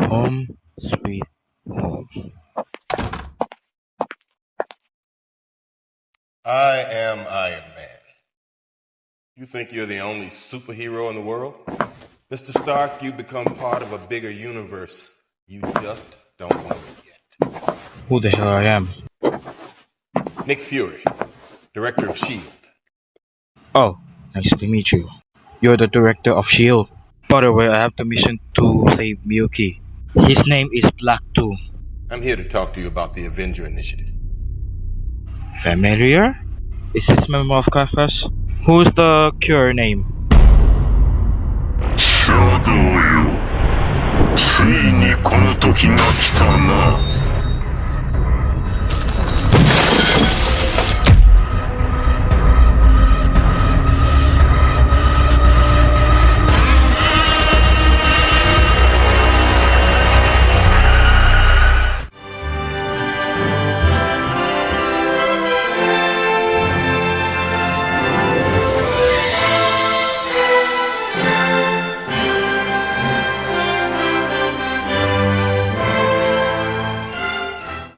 Home sweet home. I am Iron Man. You think you're the only superhero in the world? Mr. Stark, you've become part of a bigger universe. You just don't know it yet. Who the hell I am? Nick Fury, Director of S.H.I.E.L.D. Oh, nice to meet you. You're the director of S.H.I.E.L.D. By the way, I have the mission to save Miyuki. His name is Black 2. I'm here to talk to you about the Avenger Initiative. Familiar? Is this member of Kafkas? Who's the cure name? 衝動よ。ついにこの時が来たな。